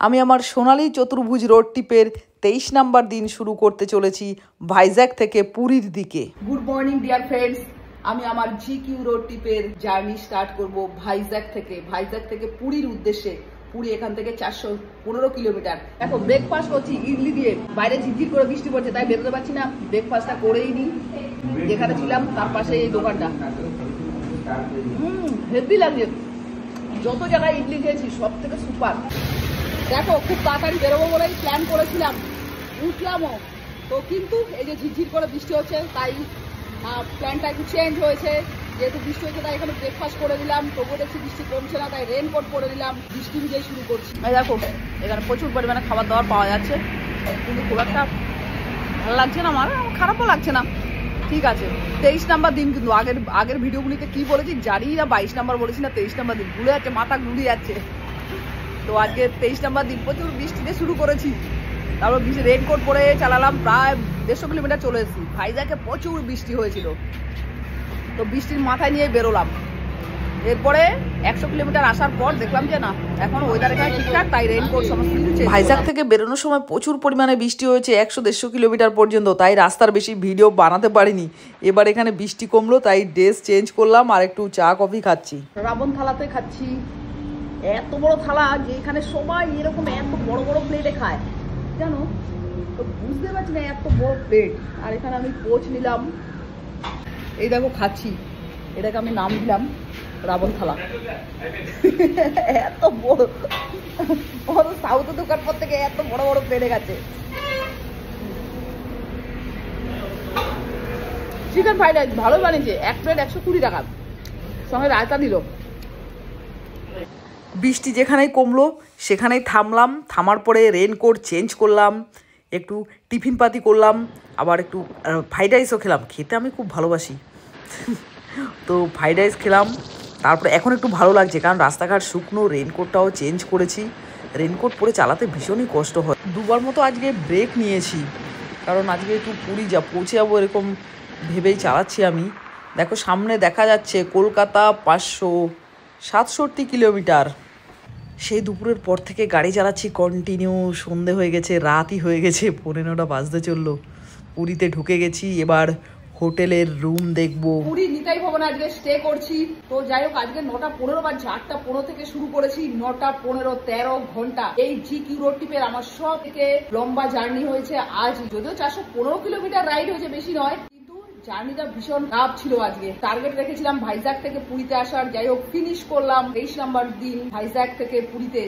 আমি আমার সোনালী চতুর্ভুজ রোড ট্রিপের 23 নাম্বার দিন শুরু করতে চলেছি ভাইজ্যাক থেকে পুরীর দিকে। গুড মর্নিং ডিয়ার ফ্রেন্ডস, আমি আমার জিকিউ রোড ট্রিপের জার্নি স্টার্ট করব ভাইজ্যাক থেকে পুরীর উদ্দেশ্যে। পুরী এখান থেকে 415 কিলোমিটার। দেখো ব্রেকফাস্ট করছি ইডলি দিয়ে, বাইরে ঝিরঝির করে বৃষ্টি পড়ছে তাই বেরোতে পারছি না। ব্রেকফাস্টটা করেই নিই, যেখানে ছিলাম তার পাশে এই দোকানটা। হেভি লাগছে, যত জায়গায় ইডলি খেয়েছি সব থেকে সুপার। দেখো খুব তাড়াতাড়ি বেরোবো বলেই প্ল্যান করেছিলাম, উঠলামও তো, কিন্তু এই যে ঝিরঝির করে বৃষ্টি হচ্ছে তাই প্ল্যানটা একটু চেঞ্জ হয়েছে। যেহেতু বৃষ্টি হচ্ছে তাই এখানে ব্রেকফাস্ট করে দিলাম, তবুও দেখছি বৃষ্টি কমছে না তাই রেনকোট পরে দিলাম, বৃষ্টি ভিজেই শুরু করছি। দেখো এখানে প্রচুর পরিমাণে খাবার দাবার পাওয়া যাচ্ছে, কিন্তু খুব একটা ভালো লাগছে না, আমার খারাপও লাগছে না, ঠিক আছে। 23 নাম্বার দিন, কিন্তু আগের ভিডিওগুলিতে কি বলেছি জানি না, 22 নাম্বার বলেছি না 23 নাম্বার দিন, ভুলে যাচ্ছে, মাথা ঘুরিয়ে যাচ্ছে। তো আজকে 23 নাম্বার দিন, প্রচুর বৃষ্টিতে শুরু করেছি, তারপর রেনকোট পরে চালালাম, প্রায় 150 কিলোমিটার চলে এসেছি। ভাইজ্যাকে প্রচুর বৃষ্টি হয়েছিল, তো বৃষ্টির মাথায় নিয়ে বেরোলাম। এরপরে 100 কিলোমিটার আসার পর দেখলাম যে না, এখন ওয়েদার এখানে ঠিকঠাক, তাই রেনকোট সমস্ত কিছু। ভাইজ্যাক থেকে বেরোনোর সময় প্রচুর পরিমাণে বৃষ্টি হয়েছে, 100-150 কিলোমিটার পর্যন্ত, তাই রাস্তার বেশি ভিডিও বানাতে পারিনি। এবার এখানে বৃষ্টি কমলো তাই ড্রেস চেঞ্জ করলাম আর একটু চা কফি খাচ্ছি। রাবণ থালাতে খাচ্ছি, এত বড় থালা যে এখানে সবাই এরকম এত বড় বড় প্লেটে খায়, জানো তো, বুঝতে পারছি না এত বড় প্লেট। আর এখানে আমি কোচ নিলাম, এই দেখো খাচ্ছি, এটাকে আমি নাম দিলাম রাবণ থালা। এত বড় সাউথের দোকান পর থেকে এত বড় বড় প্লেটে গেছে। চিকেন ফ্রাইড রাইস ভালো বানিয়েছে, এক প্লেট 120 টাকা, সঙ্গে রায়তা দিল। বৃষ্টি যেখানেই কমলো সেখানেই থামলাম, থামার পরে রেনকোট চেঞ্জ করলাম, একটু টিফিন পাতি করলাম, আবার একটু ফ্রাইড রাইসও খেলাম, খেতে আমি খুব ভালোবাসি। তো ফ্রাইড রাইস খেলাম, তারপরে এখন একটু ভালো লাগছে কারণ রাস্তাঘাট শুকনো, রেনকোটটাও চেঞ্জ করেছি। রেনকোট পরে চালাতে ভীষণই কষ্ট হয়। দুবার মতো আজকে ব্রেক নিয়েছি, কারণ আজকে একটু পুরী পৌঁছে যাবো এরকম ভেবেই চালাচ্ছি আমি। দেখো সামনে দেখা যাচ্ছে কলকাতা 567 কিলোমিটার। সেই দুপুরের পর থেকে গাড়ি চালাচ্ছি কন্টিনিউ, সন্ধে হয়ে গেছে, রাতই হয়ে গেছে, 9:15 বাজতে চললো। পুরীতে ঢুকে গেছি, এবার হোটেলের রুম দেখবো। পুরী নিতাই ভবনে আজকে স্টে করছি। তো যাই হোক, আজকে 9:15 বা 8:15 থেকে শুরু করেছি, 9:15 13 ঘন্টা এই জিকিউ রোড ট্রিপের আমার সব থেকে লম্বা জার্নি হয়েছে আজ। যদিও 415 কিলোমিটার রাইড হয়েছে, বেশি নয়, জার্নিটা ভীষণ টাফ ছিল। আজকে টার্গেট রেখেছিলাম ভাইজ্যাক থেকে পুরীতে আসার, যাই হোক ফিনিশ করলাম 23 নাম্বার দিন ভাইজ্যাক থেকে পুরীতে।